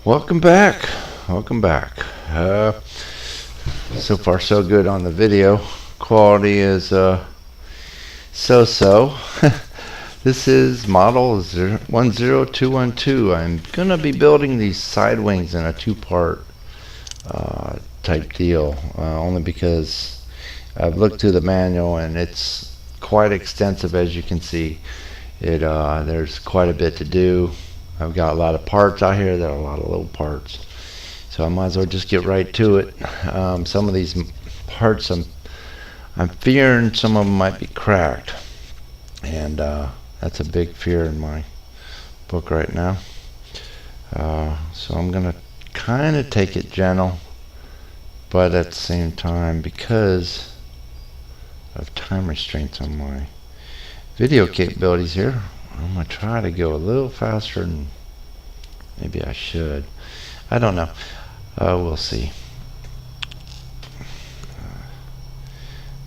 Welcome back. Welcome back. So far so good on the video. Quality is so-so. This is model 10212. I'm going to be building these side wings in a two-part type deal, only because I've looked through the manual and it's quite extensive, as you can see. There's quite a bit to do. I've got a lot of parts out here. There are a lot of little parts, so I might as well just get right to it. Some of these parts, I'm fearing some of them might be cracked, and that's a big fear in my book right now. So I'm gonna kind of take it gentle, but at the same time, because of time restraints on my video capabilities here, I'm going to try to go a little faster than maybe I should. I don't know. We'll see.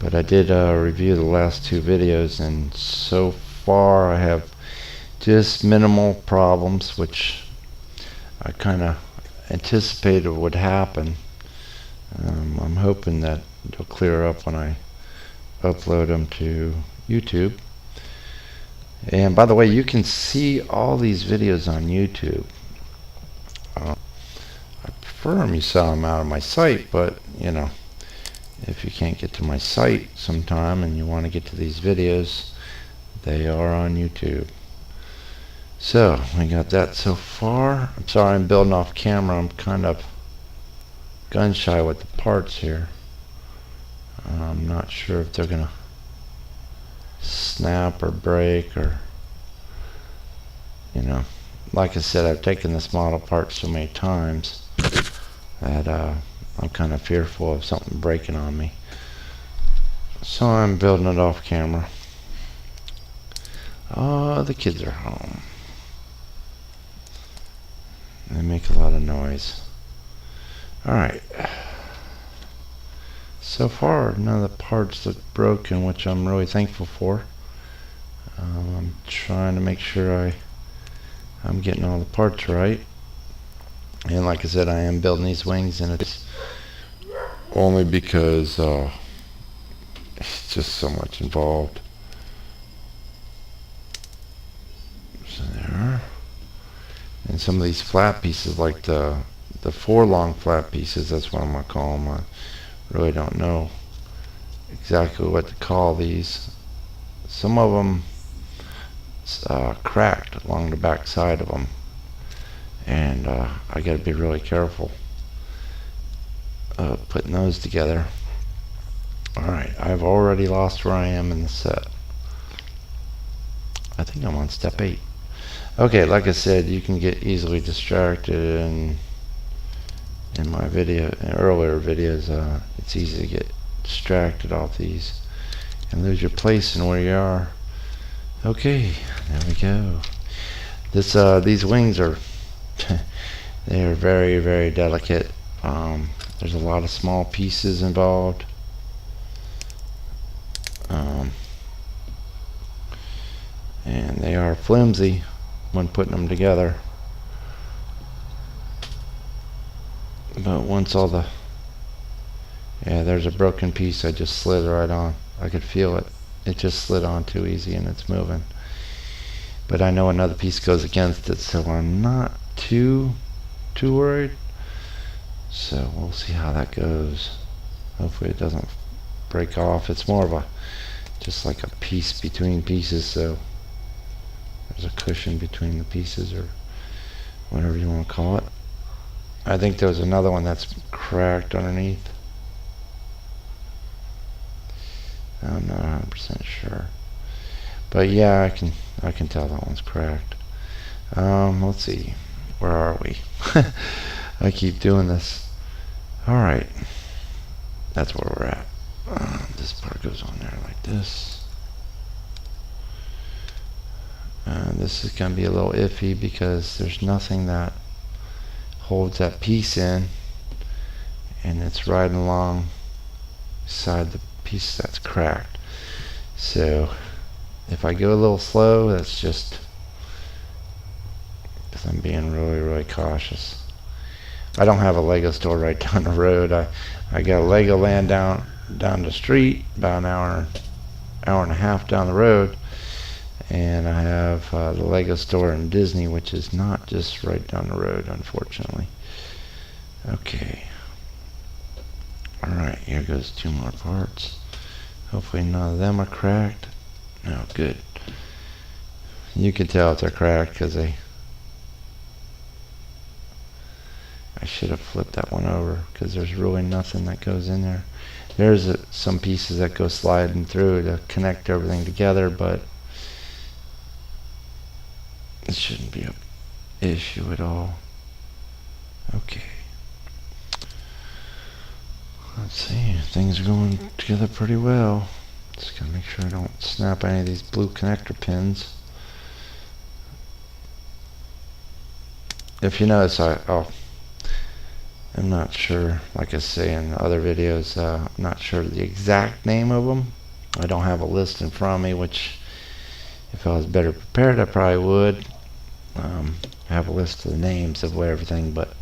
But I did review the last two videos, and so far I have just minimal problems, which I kind of anticipated would happen. I'm hoping that it'll clear up when I upload them to YouTube. And by the way, you can see all these videos on YouTube. I prefer them you saw them out of my site, but you know, if you can't get to my site sometime and you want to get to these videos, they are on YouTube. So we got that so far. I'm sorry I'm building off camera. I'm kind of gun shy with the parts here. I'm not sure if they're gonna snap or break, or like I said, I've taken this model apart so many times that I'm kind of fearful of something breaking on me, so I'm building it off camera. Oh, the kids are home. They make a lot of noise. Alright, so far none of the parts look broken, which I'm really thankful for. I'm trying to make sure I'm getting all the parts right, and like I said, I am building these wings, and it's only because it's just so much involved. So there, and some of these flat pieces, like the 4 long flat pieces, that's what I'm gonna call them. I really don't know exactly what to call these. Some of them cracked along the back side of them, and I got to be really careful putting those together. Alright, I've already lost where I am in the set. I think I'm on step 8. Okay, like I said, you can get easily distracted, and in my earlier videos, it's easy to get distracted off these and lose your place in where you are. Okay, there we go. These wings are they are very, very delicate. There's a lot of small pieces involved. And they are flimsy when putting them together. But once all the... Yeah, there's a broken piece I just slid right on. I could feel it. It just slid on too easy, and it's moving. But I know another piece goes against it, so I'm not too worried. So we'll see how that goes. Hopefully it doesn't break off. It's more of just like a piece between pieces, so there's a cushion between the pieces, or whatever you want to call it. I think there was another one that's cracked underneath. I'm not 100% sure, but yeah, I can tell that one's cracked. Let's see, where are we? I keep doing this. Alright, that's where we're at. This part goes on there like this. This is going to be a little iffy because there's nothing that holds that piece in, and it's right along beside the piece that's cracked. So if I go a little slow, that's just because I'm being really cautious. I don't have a Lego store right down the road. I got a Lego land down the street, about an hour and a half down the road, and I have the Lego store in Disney, which is not just right down the road, unfortunately. Okay. Alright, here goes 2 more parts. Hopefully none of them are cracked. No, good. You can tell if they're cracked because I should have flipped that one over, because there's really nothing that goes in there. There's some pieces that go sliding through to connect everything together, but it shouldn't be an issue at all. Okay. Let's see, things are going together pretty well. Just gotta make sure I don't snap any of these blue connector pins. If you notice, I'm not sure, like I say in other videos, I'm not sure the exact name of them. I don't have a list in front of me, which if I was better prepared I probably would have a list of the names of everything, but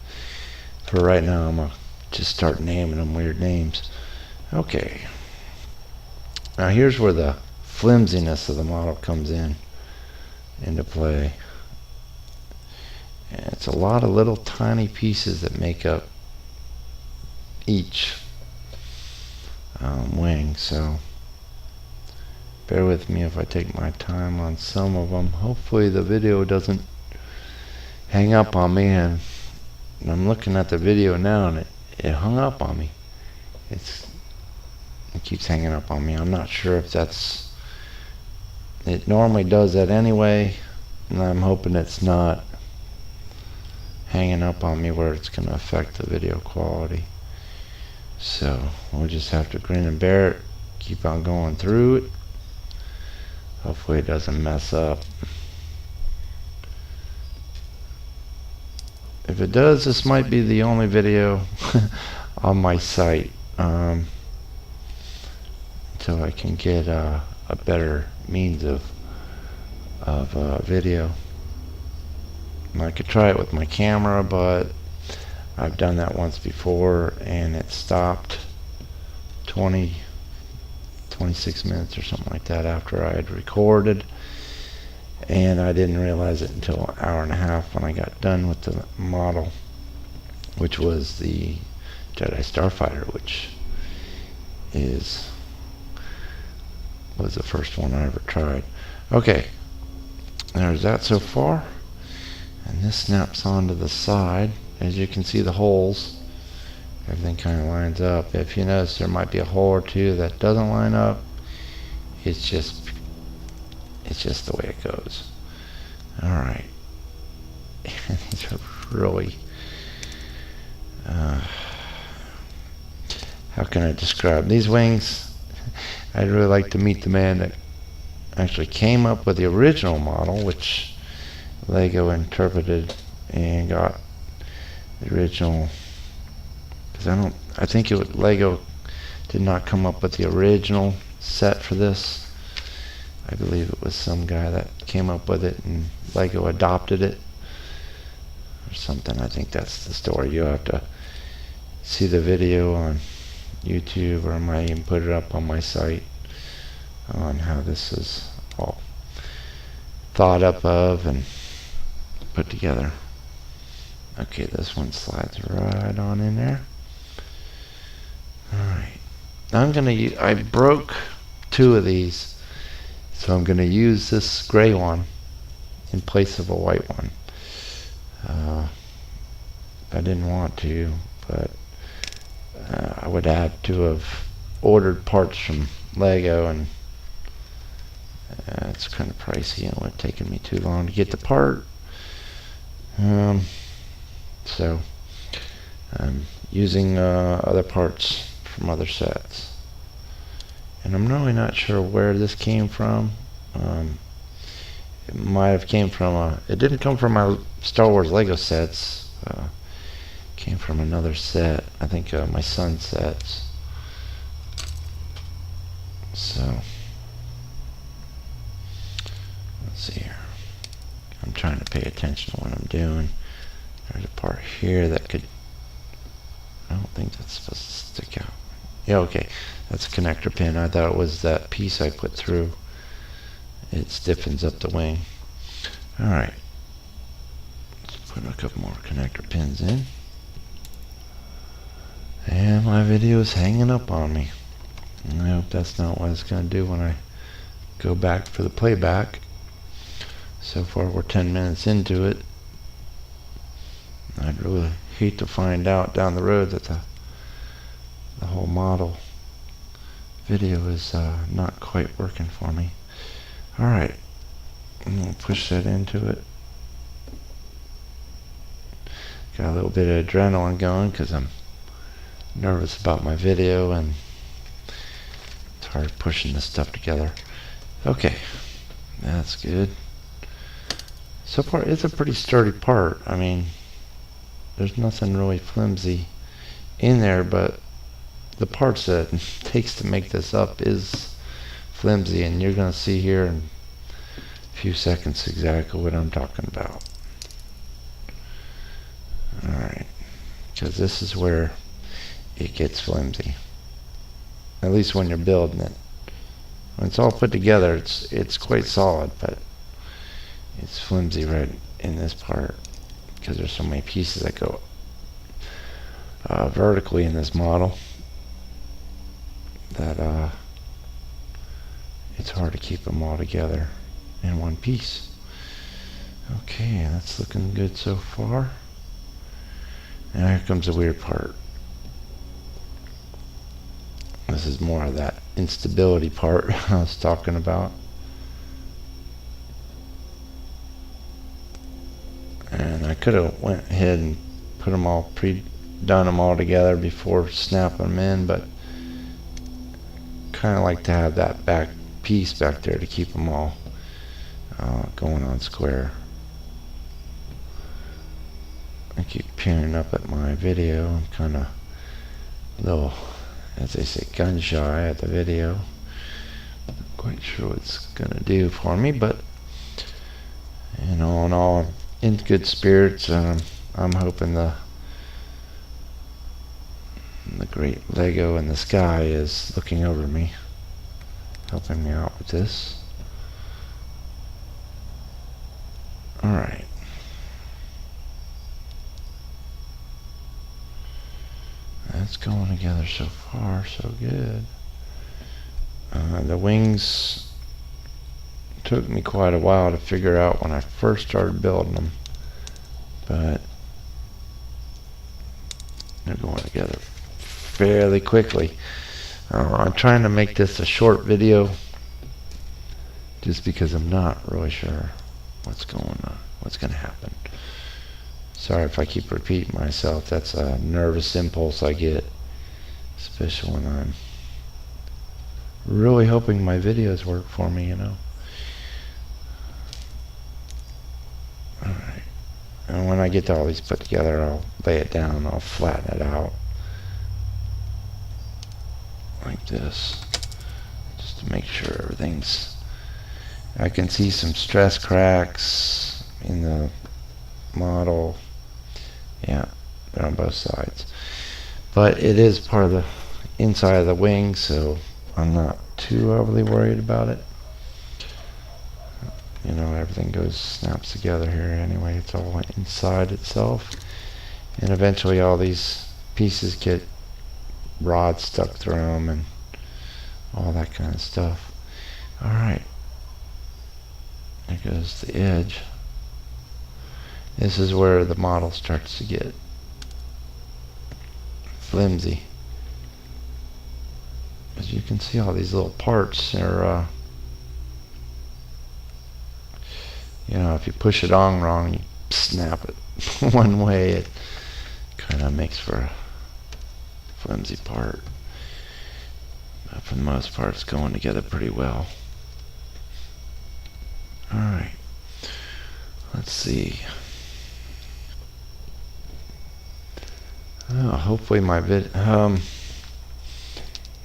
for right now I'm going to just start naming them weird names. Okay. Now here's where the flimsiness of the model comes into play. And it's a lot of little tiny pieces that make up each wing, so bear with me if I take my time on some of them. Hopefully the video doesn't hang up on me, and I'm looking at the video now and it hung up on me. It keeps hanging up on me. I'm not sure if it normally does that anyway, and I'm hoping it's not hanging up on me where it's going to affect the video quality. So we'll just have to grin and bear it, keep on going through it. Hopefully it doesn't mess up. If it does, this might be the only video on my site until I can get a better means of video. I could try it with my camera, but I've done that once before and it stopped 26 minutes or something like that after I had recorded, and I didn't realize it until an hour and a half when I got done with the model, which was the Jedi Starfighter, which was the first one I ever tried. Okay, there's that so far. And this snaps onto the side. As you can see, the holes, everything kind of lines up. If you notice, there might be a hole or two that doesn't line up. It's just the way it goes. All right. These are really, how can I describe these wings? I'd really like to meet the man that actually came up with the original model, which Lego interpreted and got the original, because I think Lego did not come up with the original set for this. I believe it was some guy that came up with it and Lego adopted it or something. I think that's the story. You'll have to see the video on YouTube, or I might even put it up on my site on how this is all thought up of and put together. Okay, this one slides right on in there. Alright, I broke 2 of these, so I'm gonna use this gray one in place of a white one. I didn't want to, but I would have to have ordered parts from Lego, and it's kind of pricey and it would have taken me too long to get the part. So I'm using other parts from other sets, and I'm really not sure where this came from. It might have came from it didn't come from my Star Wars Lego sets. Came from another set, I think my son's sets. So let's see here. I'm trying to pay attention to what I'm doing. There's a part here that could I don't think that's supposed to stick out. Yeah, okay. That's a connector pin. I thought it was that piece I put through. It stiffens up the wing. Alright. Let's put a couple more connector pins in. And my video is hanging up on me. And I hope that's not what it's going to do when I go back for the playback. So far we're 10 minutes into it. I'd really hate to find out down the road that the whole model video is not quite working for me. Alright, I'm going to push that into it. Got a little bit of adrenaline going because I'm nervous about my video and it's hard pushing this stuff together. Okay, that's good. So far it's a pretty sturdy part. I mean, there's nothing really flimsy in there, but the parts that it takes to make this up is flimsy, and you're going to see here in a few seconds exactly what I'm talking about. Alright, because this is where it gets flimsy, at least when you're building it. When it's all put together, it's quite solid, but it's flimsy right in this part because there's so many pieces that go vertically in this model that it's hard to keep them all together in one piece. Okay, that's looking good so far. Now here comes the weird part. This is more of that instability part I was talking about. And I could have went ahead and put them all done them all together before snapping them in, but kind of like to have that back piece back there to keep them all going on square. I keep peering up at my video. I'm kind of a little, as they say, gun shy at the video. Not quite sure what it's gonna do for me, but you know, in all, in good spirits. I'm hoping the great Lego in the sky is looking over me, helping me out with this. Alright. That's going together so far, so good. The wings took me quite a while to figure out when I first started building them, but they're going together fairly quickly. I'm trying to make this a short video just because I'm not really sure what's going on, what's going to happen. Sorry if I keep repeating myself. That's a nervous impulse I get, especially when I'm really hoping my videos work for me, you know. Alright, and when I get all these put together, I'll lay it down, I'll flatten it out like this, just to make sure everything's, I can see some stress cracks in the model. Yeah, they're on both sides, but it is part of the inside of the wing, so I'm not too overly worried about it. You know, everything snaps together here anyway. It's all inside itself, and eventually all these pieces get rods stuck through them and all that kind of stuff. Alright, there goes the edge. This is where the model starts to get flimsy. As you can see, all these little parts are you know, if you push it on wrong, you snap it one way, it kind of makes for a flimsy part. But for the most part, it's going together pretty well. Alright, let's see. Oh, hopefully my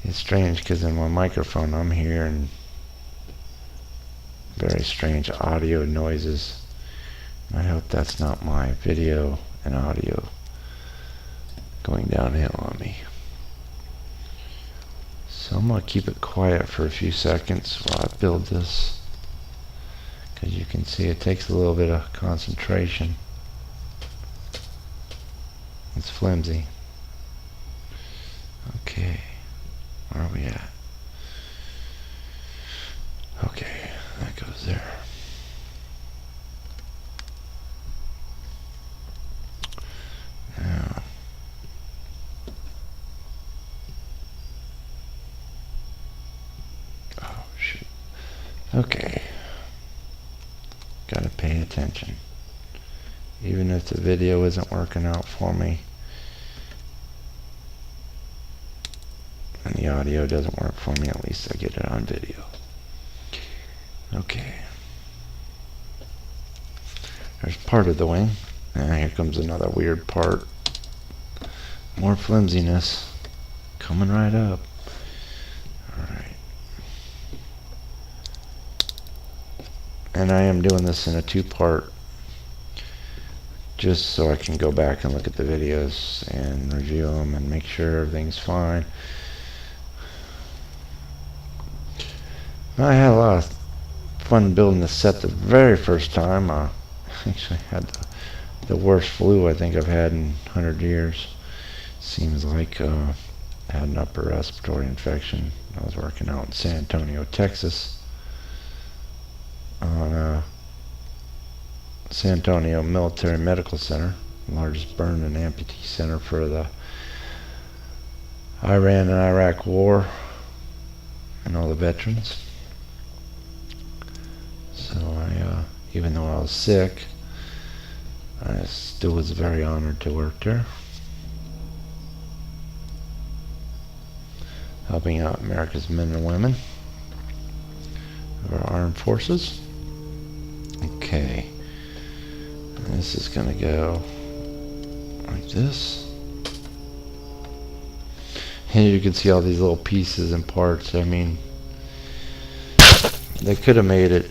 it's strange because in my microphone I'm hearing very strange audio noises. I hope that's not my video and audio going downhill on me. So I'm going to keep it quiet for a few seconds while I build this, because you can see it takes a little bit of concentration. It's flimsy. Okay, where are we at? Okay, that goes there. Now, oh shoot. Okay, gotta pay attention. Even if the video isn't working out for me and the audio doesn't work for me, at least I get it on video. Okay, there's part of the wing. And here comes another weird part. More flimsiness coming right up. Alright. And I am doing this in a two-part, just so I can go back and look at the videos and review them and make sure everything's fine. I had a lot of fun building this set the very first time. I actually had the worst flu I think I've had in 100 years. Seems like I had an upper respiratory infection. I was working out in San Antonio, Texas, on San Antonio Military Medical Center, the largest burn and amputee center for the Iran and Iraq War and all the veterans. So even though I was sick, I still was very honored to work there, helping out America's men and women of our armed forces. Okay, and this is going to go like this. And you can see all these little pieces and parts. I mean, they could have made it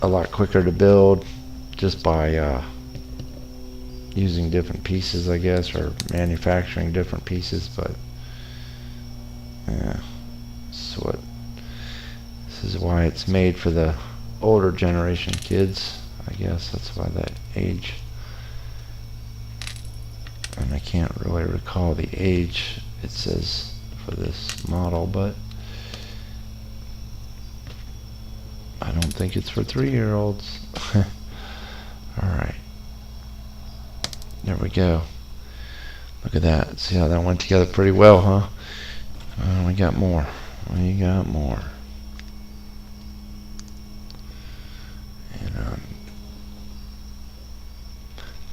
a lot quicker to build just by using different pieces, I guess, or manufacturing different pieces, but yeah, this is why it's made for the older generation kids, I guess. That's why that age, and I can't really recall the age it says for this model, but I don't think it's for 3-year-olds. Alright, there we go. Look at that. See how that went together pretty well, huh? We got more. We got more. And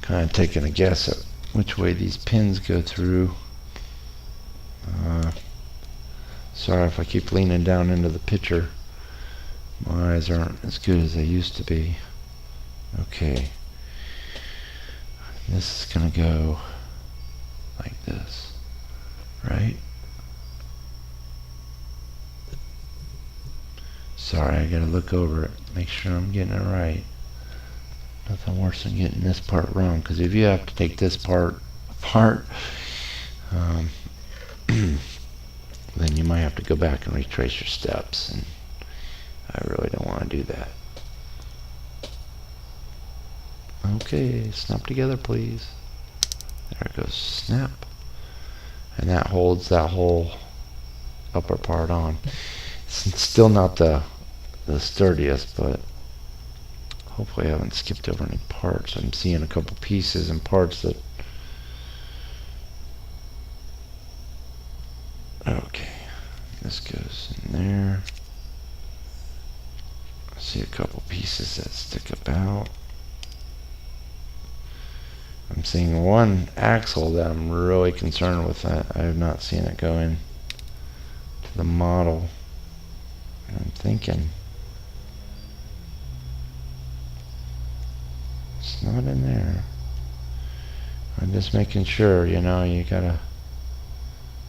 kind of taking a guess at which way these pins go through. Sorry if I keep leaning down into the picture. My eyes aren't as good as they used to be. Okay. This is gonna go like this, right? Sorry, I gotta look over it, make sure I'm getting it right. Nothing worse than getting this part wrong, because if you have to take this part apart, then you might have to go back and retrace your steps, and I really don't want to do that. Okay, snap together, please. There it goes, snap. And that holds that whole upper part on. It's still not the sturdiest, but hopefully I haven't skipped over any parts. I'm seeing a couple pieces and parts that... Okay, this goes in there. I see a couple pieces that stick about. I'm seeing one axle that I'm really concerned with. I have not seen it go in to the model. And I'm thinking it's not in there. I'm just making sure, you know, you gotta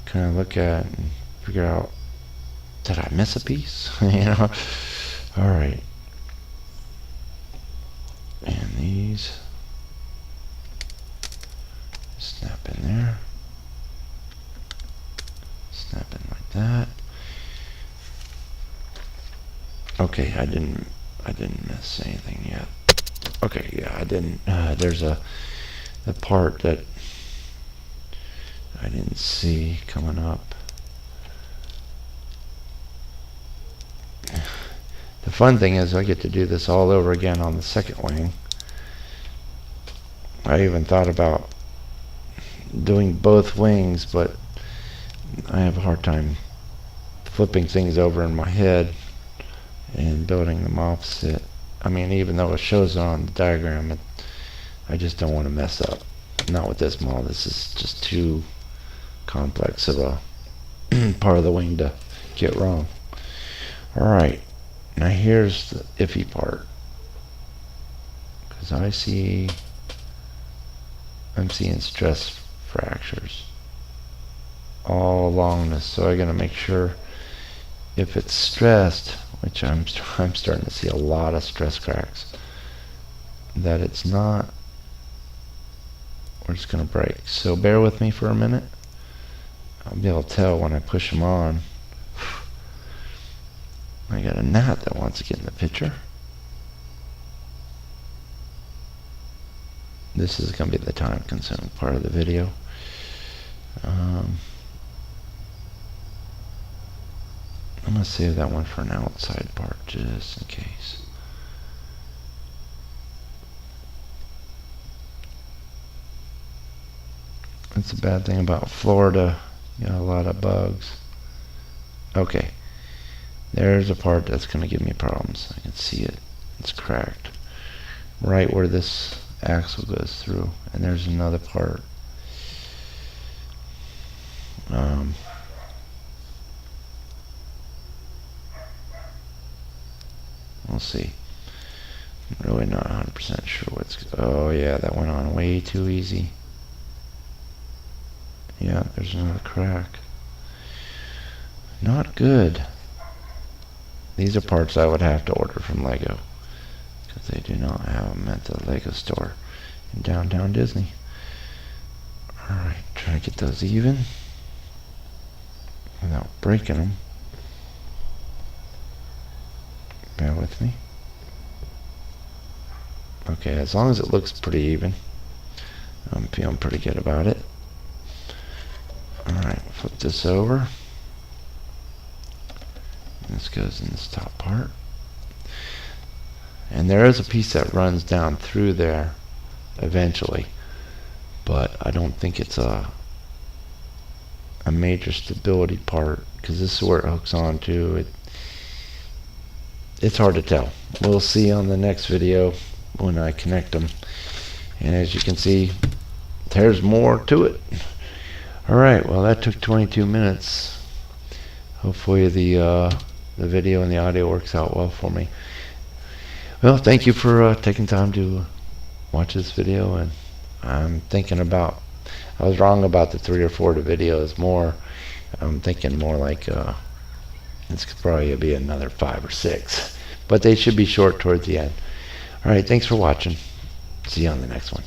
kind of look at and figure out, did I miss a piece? You know? Alright. And these snap in there. that. Okay, I didn't miss anything yet. Okay, yeah, I didn't. There's the part that I didn't see coming up. The fun thing is I get to do this all over again on the second wing. I even thought about doing both wings, but I have a hard time flipping things over in my head and building them opposite. I mean, even though it shows it on the diagram, I just don't want to mess up. Not with this model. This is just too complex of a part of the wing to get wrong. Alright, now here's the iffy part, because I'm seeing stress fractures all along this, so I gotta make sure if it's stressed, which I'm starting to see a lot of stress cracks, that it's not where it's gonna break. So bear with me for a minute. I'll be able to tell when I push them on. I got a gnat that wants to get in the picture. This is going to be the time consuming part of the video. I'm going to save that one for an outside part just in case. That's a bad thing about Florida. You got a lot of bugs. Okay. There's a part that's going to give me problems. I can see it. It's cracked. Right where this axle goes through. And there's another part. We'll see. I'm really not 100% sure what's... Oh yeah, that went on way too easy. Yeah, there's another crack. Not good. These are parts I would have to order from Lego, because they do not have them at the Lego store in downtown Disney. Alright, try to get those even without breaking them. Bear with me. Okay, as long as it looks pretty even, I'm feeling pretty good about it. Alright, flip this over. This goes in this top part. And there is a piece that runs down through there eventually, but I don't think it's a major stability part, because this is where it hooks on to. It's hard to tell. We'll see on the next video when I connect them. And as you can see, there's more to it. Alright, well that took 22 minutes. Hopefully the video and the audio works out well for me. Well, thank you for taking time to watch this video, and I'm thinking about, I was wrong about the 3 or 4 videos. I'm thinking more like it's probably be another 5 or 6, but they should be short towards the end. Alright, thanks for watching. See you on the next one.